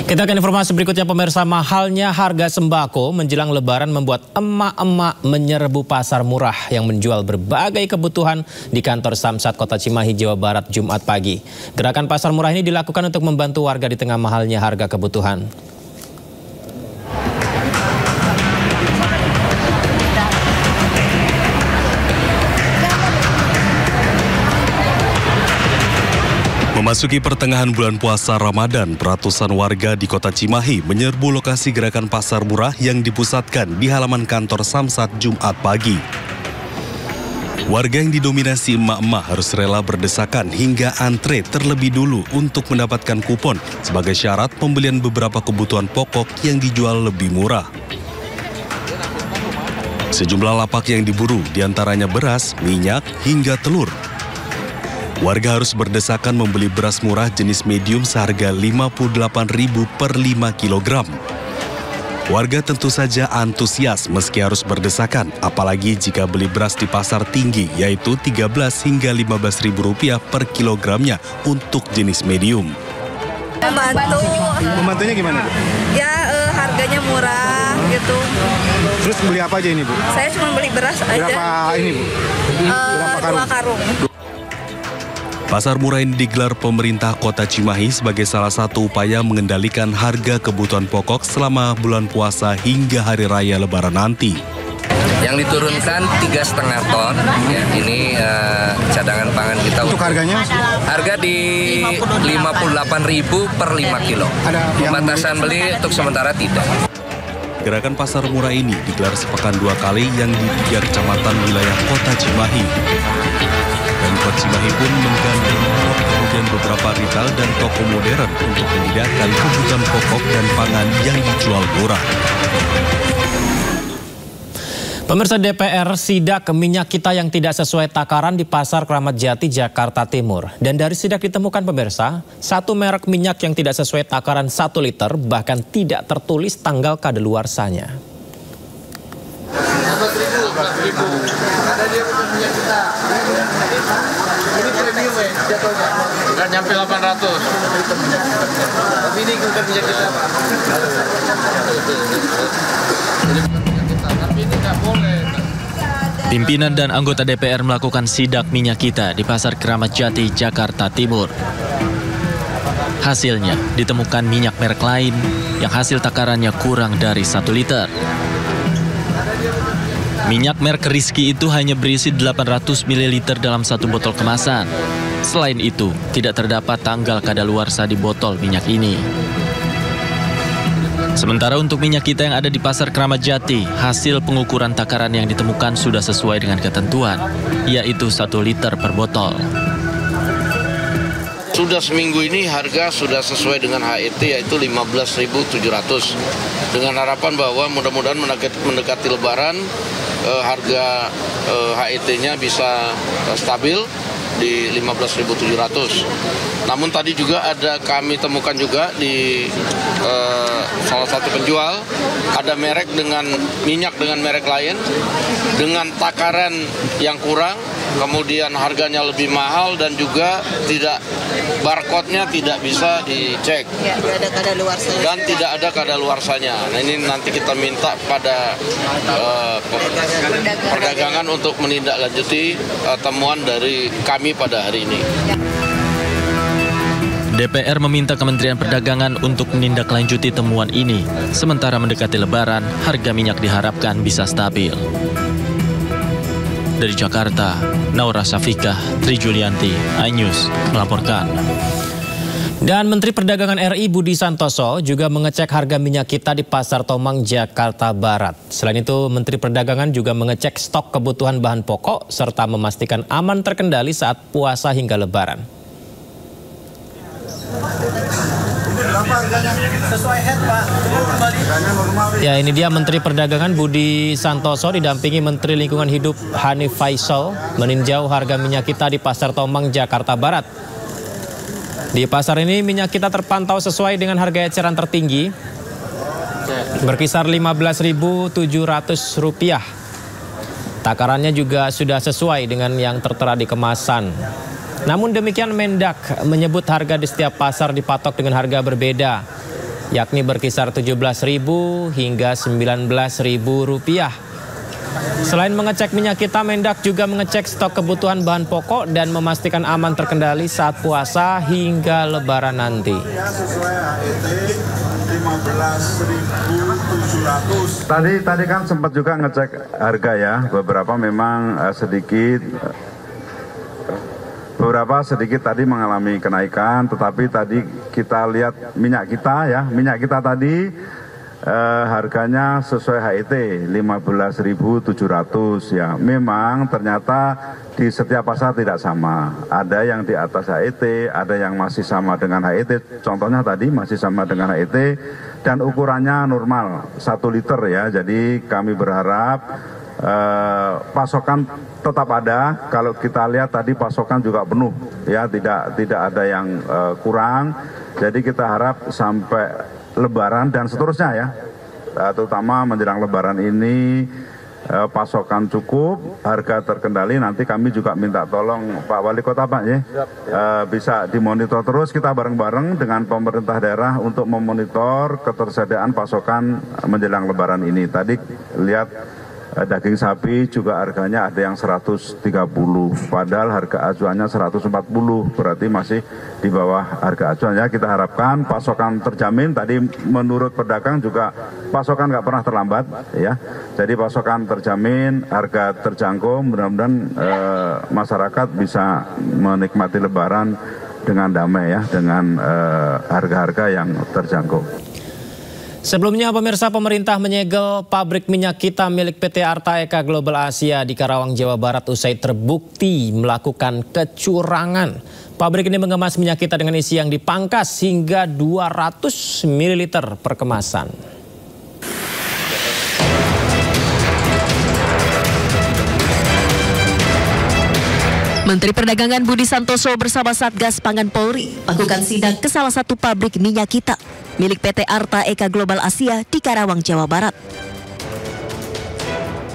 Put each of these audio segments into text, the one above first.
Kita ke informasi berikutnya, pemirsa. Mahalnya harga sembako menjelang Lebaran membuat emak-emak menyerbu pasar murah yang menjual berbagai kebutuhan di kantor Samsat Kota Cimahi, Jawa Barat, Jumat pagi. Gerakan pasar murah ini dilakukan untuk membantu warga di tengah mahalnya harga kebutuhan. Memasuki pertengahan bulan puasa Ramadan, ratusan warga di Kota Cimahi menyerbu lokasi gerakan pasar murah yang dipusatkan di halaman kantor Samsat Jumat pagi. Warga yang didominasi emak-emak harus rela berdesakan hingga antre terlebih dulu untuk mendapatkan kupon sebagai syarat pembelian beberapa kebutuhan pokok yang dijual lebih murah. Sejumlah lapak yang diburu, diantaranya beras, minyak, hingga telur. Warga harus berdesakan membeli beras murah jenis medium seharga Rp58.000 per 5 kg. Warga tentu saja antusias meski harus berdesakan, apalagi jika beli beras di pasar tinggi, yaitu Rp13 hingga Rp15.000 per kilogramnya untuk jenis medium. Membantu. Membantunya gimana, Bu? Ya, harganya murah gitu. Terus beli apa aja ini, Bu? Saya cuma beli beras aja. Berapa ini, Bu? Berapa karung? 2 karung. Pasar murah ini digelar pemerintah Kota Cimahi sebagai salah satu upaya mengendalikan harga kebutuhan pokok selama bulan puasa hingga hari raya Lebaran nanti. Yang diturunkan 3,5 ton, ya, ini cadangan pangan kita. Untuk harganya? Harga di Rp58.000 per 5 kilo. Pembatasan beli untuk sementara tidak. Gerakan pasar murah ini digelar sepekan 2 kali yang di 3 kecamatan wilayah Kota Cimahi. Pemkot Cimahi pun menggandeng kemudian beberapa retail dan toko modern untuk menyediakan kebutuhan pokok dan pangan yang dijual murah. Pemirsa, DPR sidak minyak kita yang tidak sesuai takaran di Pasar Kramat Jati, Jakarta Timur. Dan dari sidak ditemukan, pemirsa, satu merek minyak yang tidak sesuai takaran 1 liter bahkan tidak tertulis tanggal kadaluarsanya. Ada dia punya minyak kita. Ini premium ya jatuhnya. Nggak nyampe 800. Tapi ini bukan minyak kita, Pak. Jadi bukan minyak kita, tapi ini nggak boleh. Pimpinan dan anggota DPR melakukan sidak minyak kita di Pasar Kramat Jati, Jakarta Timur. Hasilnya ditemukan minyak merek lain yang hasil takarannya kurang dari 1 liter. Minyak merek Rizky itu hanya berisi 800 ml dalam 1 botol kemasan. Selain itu, tidak terdapat tanggal kadaluarsa di botol minyak ini. Sementara untuk minyak kita yang ada di Pasar Kramat Jati, hasil pengukuran takaran yang ditemukan sudah sesuai dengan ketentuan, yaitu 1 liter per botol. Sudah seminggu ini harga sudah sesuai dengan HET, yaitu 15.700. Dengan harapan bahwa mudah-mudahan mendekati Lebaran, harga HET-nya bisa stabil di 15.700. Namun tadi juga kami temukan juga di salah satu penjual ada merek dengan minyak dengan merek lain dengan takaran yang kurang, kemudian harganya lebih mahal dan juga tidak barcode-nya tidak bisa dicek. Ya, dan tidak ada kadaluarsanya. Nah, ini nanti kita minta pada perdagangan untuk menindaklanjuti temuan dari kami pada hari ini. DPR meminta Kementerian Perdagangan untuk menindaklanjuti temuan ini. Sementara mendekati Lebaran, harga minyak diharapkan bisa stabil. Dari Jakarta, Naura Syafikah, Tri Julianti, iNews melaporkan. Dan Menteri Perdagangan RI Budi Santoso juga mengecek harga minyak kita di Pasar Tomang, Jakarta Barat. Selain itu, Menteri Perdagangan juga mengecek stok kebutuhan bahan pokok serta memastikan aman terkendali saat puasa hingga Lebaran. Ya, ini dia Menteri Perdagangan Budi Santoso didampingi Menteri Lingkungan Hidup Hanif Faisal meninjau harga minyak kita di Pasar Tomang, Jakarta Barat. Di pasar ini minyak kita terpantau sesuai dengan harga eceran tertinggi, berkisar Rp15.700. Takarannya juga sudah sesuai dengan yang tertera di kemasan. Namun demikian, Mendak menyebut harga di setiap pasar dipatok dengan harga berbeda. yakni berkisar Rp17.000 hingga Rp19.000. Selain mengecek minyak kita, Mendak juga mengecek stok kebutuhan bahan pokok dan memastikan aman terkendali saat puasa hingga Lebaran nanti. Tadi kan sempat juga ngecek harga ya, beberapa memang sedikit tadi mengalami kenaikan, tetapi tadi kita lihat minyak kita tadi harganya sesuai HET 15.700 ya. Memang ternyata di setiap pasar tidak sama. Ada yang di atas HET, ada yang masih sama dengan HET. Contohnya tadi masih sama dengan HET dan ukurannya normal 1 liter ya. Jadi kami berharap pasokan tetap ada. Kalau kita lihat tadi pasokan juga penuh ya, tidak ada yang kurang. Jadi kita harap sampai Lebaran dan seterusnya ya, terutama menjelang Lebaran ini pasokan cukup, harga terkendali. Nanti kami juga minta tolong Pak Wali Kota Pak ya, bisa dimonitor terus kita bareng-bareng dengan pemerintah daerah untuk memonitor ketersediaan pasokan menjelang Lebaran ini. Tadi lihat daging sapi juga harganya ada yang 130, padahal harga acuannya 140, berarti masih di bawah harga acuan ya. Kita harapkan pasokan terjamin. Tadi menurut pedagang juga pasokan nggak pernah terlambat ya. Jadi pasokan terjamin, harga terjangkau. Mudah-mudahan masyarakat bisa menikmati Lebaran dengan damai ya, dengan harga-harga yang terjangkau. Sebelumnya pemirsa, pemerintah menyegel pabrik minyak kita milik PT Arta Eka Global Asia di Karawang, Jawa Barat usai terbukti melakukan kecurangan. Pabrik ini mengemas minyak kita dengan isi yang dipangkas hingga 200 ml per kemasan. Menteri Perdagangan Budi Santoso bersama Satgas Pangan Polri melakukan sidak ke salah satu pabrik minyak kita milik PT Arta Eka Global Asia di Karawang, Jawa Barat.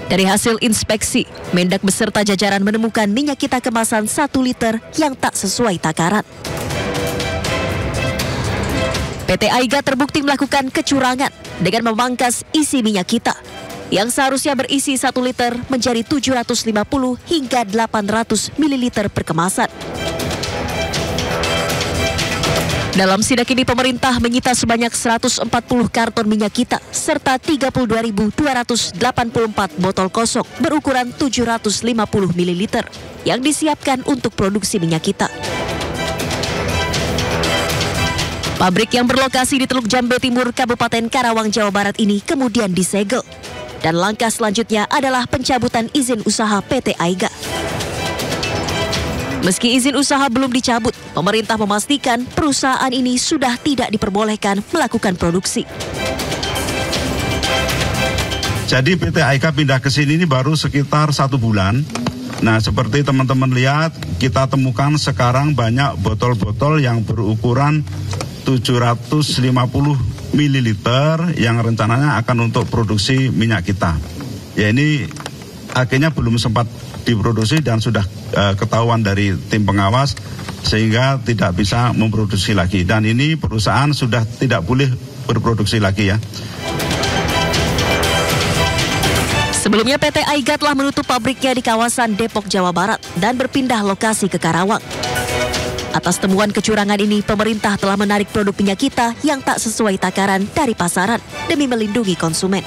Dari hasil inspeksi, Mendak beserta jajaran menemukan minyak kita kemasan 1 liter yang tak sesuai takaran. PT AIGA terbukti melakukan kecurangan dengan memangkas isi minyak kita yang seharusnya berisi 1 liter menjadi 750 hingga 800 ml per kemasan. Dalam sidak ini pemerintah menyita sebanyak 140 karton minyak kita serta 32.284 botol kosong berukuran 750 ml yang disiapkan untuk produksi minyak kita. Pabrik yang berlokasi di Teluk Jambe Timur, Kabupaten Karawang, Jawa Barat ini kemudian disegel. Dan langkah selanjutnya adalah pencabutan izin usaha PT AIGA. Meski izin usaha belum dicabut, pemerintah memastikan perusahaan ini sudah tidak diperbolehkan melakukan produksi. Jadi PT AIGA pindah ke sini ini baru sekitar 1 bulan. Nah, seperti teman-teman lihat, kita temukan sekarang banyak botol-botol yang berukuran 750 ml yang rencananya akan untuk produksi minyak kita. Ya, ini akhirnya belum sempat diproduksi dan sudah ketahuan dari tim pengawas sehingga tidak bisa memproduksi lagi. Dan ini perusahaan sudah tidak boleh berproduksi lagi ya. Sebelumnya PT AIGA telah menutup pabriknya di kawasan Depok, Jawa Barat dan berpindah lokasi ke Karawang. Atas temuan kecurangan ini, pemerintah telah menarik produk minyak kita yang tak sesuai takaran dari pasaran demi melindungi konsumen.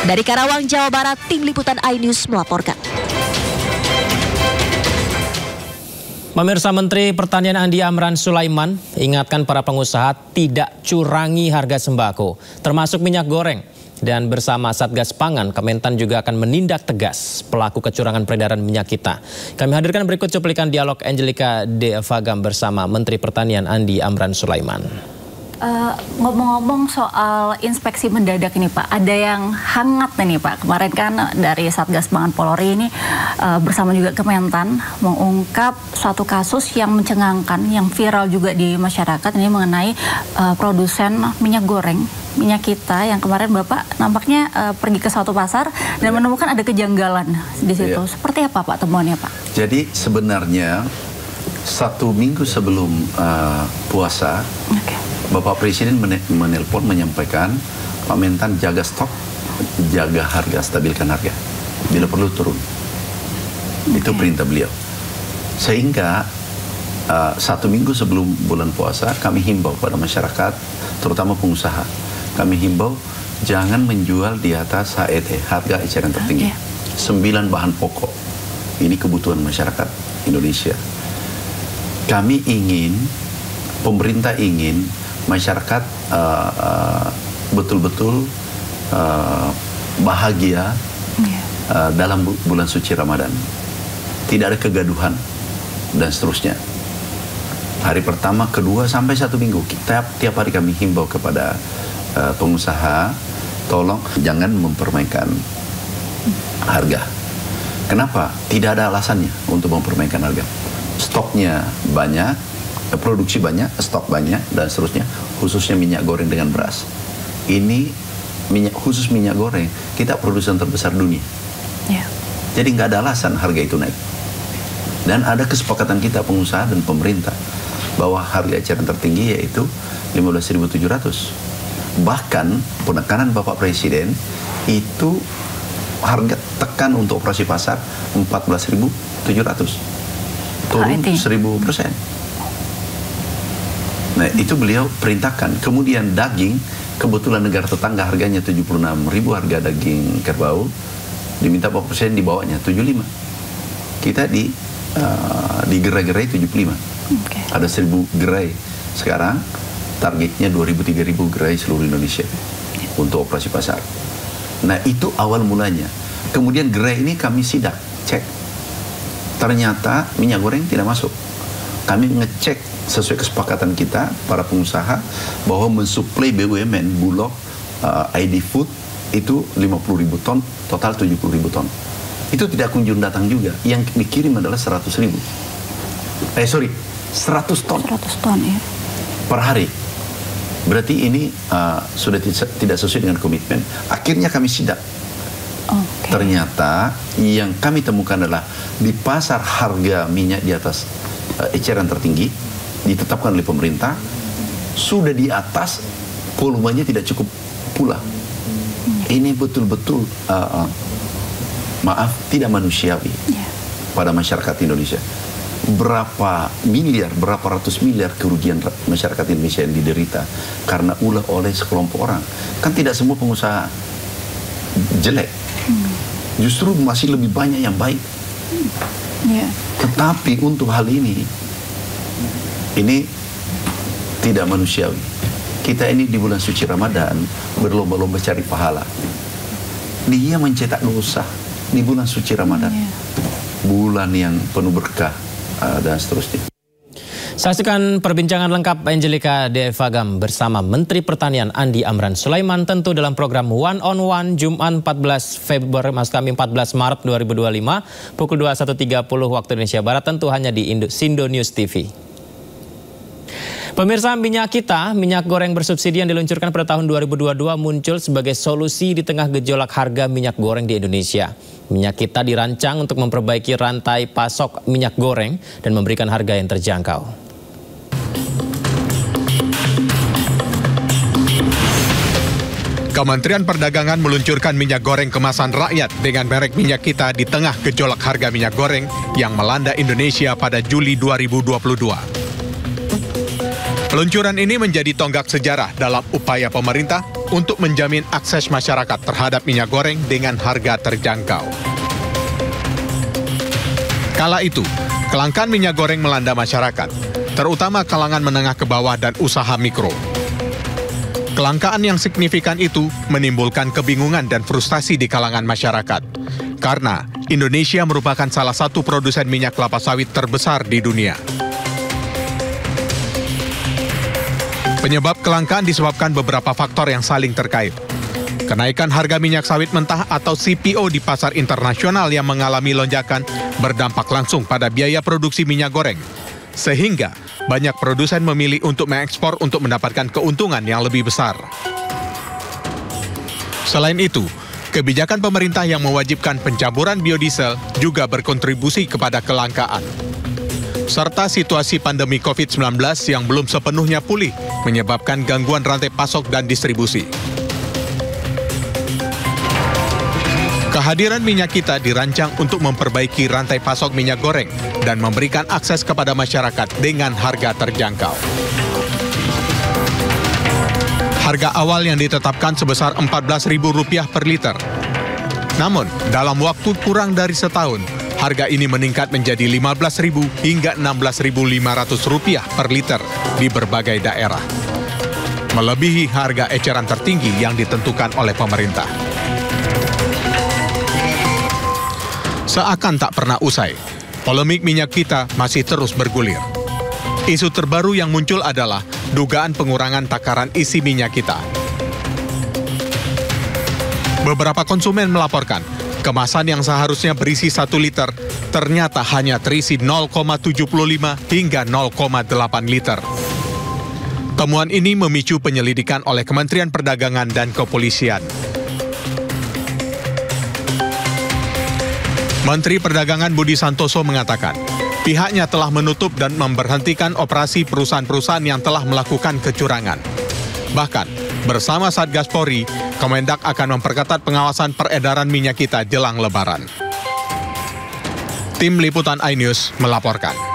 Dari Karawang, Jawa Barat, Tim Liputan iNews melaporkan. Pemirsa, Menteri Pertanian Andi Amran Sulaiman ingatkan para pengusaha tidak curangi harga sembako, termasuk minyak goreng. Dan bersama Satgas Pangan, Kementan juga akan menindak tegas pelaku kecurangan peredaran minyak kita. Kami hadirkan berikut cuplikan dialog Angelica De Vagam bersama Menteri Pertanian Andi Amran Sulaiman. Ngomong-ngomong soal inspeksi mendadak ini Pak, ada yang hangat nih Pak. Kemarin kan dari Satgas Pangan Polri ini bersama juga Kementan mengungkap suatu kasus yang mencengangkan, yang viral juga di masyarakat ini mengenai produsen minyak goreng, minyak kita yang kemarin Bapak nampaknya pergi ke suatu pasar dan menemukan ada kejanggalan di situ. Iya. Seperti apa Pak temuannya Pak? Jadi sebenarnya 1 minggu sebelum puasa, Bapak Presiden menelpon menyampaikan, Pak Mentan jaga stok, jaga harga, stabilkan harga. Bila perlu turun. Itu perintah beliau. Sehingga 1 minggu sebelum bulan puasa kami himbau pada masyarakat, terutama pengusaha. Kami himbau jangan menjual di atas HET, harga eceran tertinggi. 9 bahan pokok. Ini kebutuhan masyarakat Indonesia. Kami ingin, pemerintah ingin masyarakat betul-betul bahagia dalam bulan suci Ramadan. Tidak ada kegaduhan dan seterusnya. Hari pertama, kedua, sampai 1 minggu tiap hari kami himbau kepada pengusaha, tolong jangan mempermainkan harga. Kenapa? Tidak ada alasannya untuk mempermainkan harga. Stoknya banyak, produksi banyak, stok banyak, dan seterusnya. Khususnya minyak goreng dengan beras. Ini khusus minyak goreng, kita produsen terbesar dunia. Jadi nggak ada alasan harga itu naik. Dan ada kesepakatan kita pengusaha dan pemerintah bahwa harga eceran tertinggi yaitu 15.700. Bahkan penekanan Bapak Presiden itu harga tekan untuk operasi pasar 14.700. Turun 1.000%. Nah, itu beliau perintahkan. Kemudian daging, kebetulan negara tetangga harganya 76.000 harga daging kerbau, diminta Bapak Presiden dibawanya 75. Kita di gerai-gerai 75. Ada 1.000 gerai. Sekarang targetnya 2.000-3.000 gerai seluruh Indonesia untuk operasi pasar. Nah, itu awal mulanya. Kemudian gerai ini kami sidak, cek. Ternyata minyak goreng tidak masuk. Kami ngecek sesuai kesepakatan kita para pengusaha bahwa mensuplai BUMN Bulog, ID Food itu 50.000 ton, total 70.000 ton. Itu tidak kunjung datang juga. Yang dikirim adalah 100.000. 100 ton. 100 ton ya. Per hari. Berarti ini sudah tidak sesuai dengan komitmen. Akhirnya kami sidak. Ternyata yang kami temukan adalah di pasar harga minyak di atas eceran tertinggi ditetapkan oleh pemerintah sudah di atas, volumenya tidak cukup pula. Ini betul-betul maaf, tidak manusiawi pada masyarakat Indonesia. Berapa miliar, berapa ratus miliar kerugian masyarakat Indonesia yang diderita karena ulah oleh sekelompok orang. Kan tidak semua pengusaha jelek. Justru masih lebih banyak yang baik. Tetapi untuk hal ini tidak manusiawi. Kita ini di bulan suci Ramadan berlomba-lomba cari pahala. Dia mencetak dosa di bulan suci Ramadan. Bulan yang penuh berkah dan seterusnya. Saksikan perbincangan lengkap Angelica Devagam bersama Menteri Pertanian Andi Amran Sulaiman tentu dalam program One on One Jumat 14 Februari 14 Maret 2025 pukul 21.30 waktu Indonesia Barat tentu hanya di Sindo News TV. Pemirsa, minyak goreng bersubsidi yang diluncurkan pada tahun 2022 muncul sebagai solusi di tengah gejolak harga minyak goreng di Indonesia. Minyak kita dirancang untuk memperbaiki rantai pasok minyak goreng dan memberikan harga yang terjangkau. Kementerian Perdagangan meluncurkan minyak goreng kemasan rakyat dengan merek minyak kita di tengah gejolak harga minyak goreng yang melanda Indonesia pada Juli 2022. Peluncuran ini menjadi tonggak sejarah dalam upaya pemerintah untuk menjamin akses masyarakat terhadap minyak goreng dengan harga terjangkau. Kala itu, kelangkaan minyak goreng melanda masyarakat, terutama kalangan menengah ke bawah dan usaha mikro. Kelangkaan yang signifikan itu menimbulkan kebingungan dan frustasi di kalangan masyarakat. Karena Indonesia merupakan salah satu produsen minyak kelapa sawit terbesar di dunia. Penyebab kelangkaan disebabkan beberapa faktor yang saling terkait. Kenaikan harga minyak sawit mentah atau CPO di pasar internasional yang mengalami lonjakan berdampak langsung pada biaya produksi minyak goreng. Sehingga banyak produsen memilih untuk mengekspor untuk mendapatkan keuntungan yang lebih besar. Selain itu, kebijakan pemerintah yang mewajibkan pencampuran biodiesel juga berkontribusi kepada kelangkaan. Serta situasi pandemi COVID-19 yang belum sepenuhnya pulih menyebabkan gangguan rantai pasok dan distribusi. Kehadiran Minyak Kita dirancang untuk memperbaiki rantai pasok minyak goreng dan memberikan akses kepada masyarakat dengan harga terjangkau. Harga awal yang ditetapkan sebesar Rp14.000 per liter. Namun, dalam waktu kurang dari setahun, harga ini meningkat menjadi Rp15.000 hingga Rp16.500 per liter di berbagai daerah. Melebihi harga eceran tertinggi yang ditentukan oleh pemerintah. Seakan tak pernah usai, polemik minyak kita masih terus bergulir. Isu terbaru yang muncul adalah dugaan pengurangan takaran isi minyak kita. Beberapa konsumen melaporkan, kemasan yang seharusnya berisi 1 liter ternyata hanya terisi 0,75 hingga 0,8 liter. Temuan ini memicu penyelidikan oleh Kementerian Perdagangan dan Kepolisian. Menteri Perdagangan Budi Santoso mengatakan, pihaknya telah menutup dan memberhentikan operasi perusahaan-perusahaan yang telah melakukan kecurangan. Bahkan, bersama Satgas Polri, Kemendak akan memperketat pengawasan peredaran minyak kita jelang Lebaran. Tim Liputan iNews melaporkan.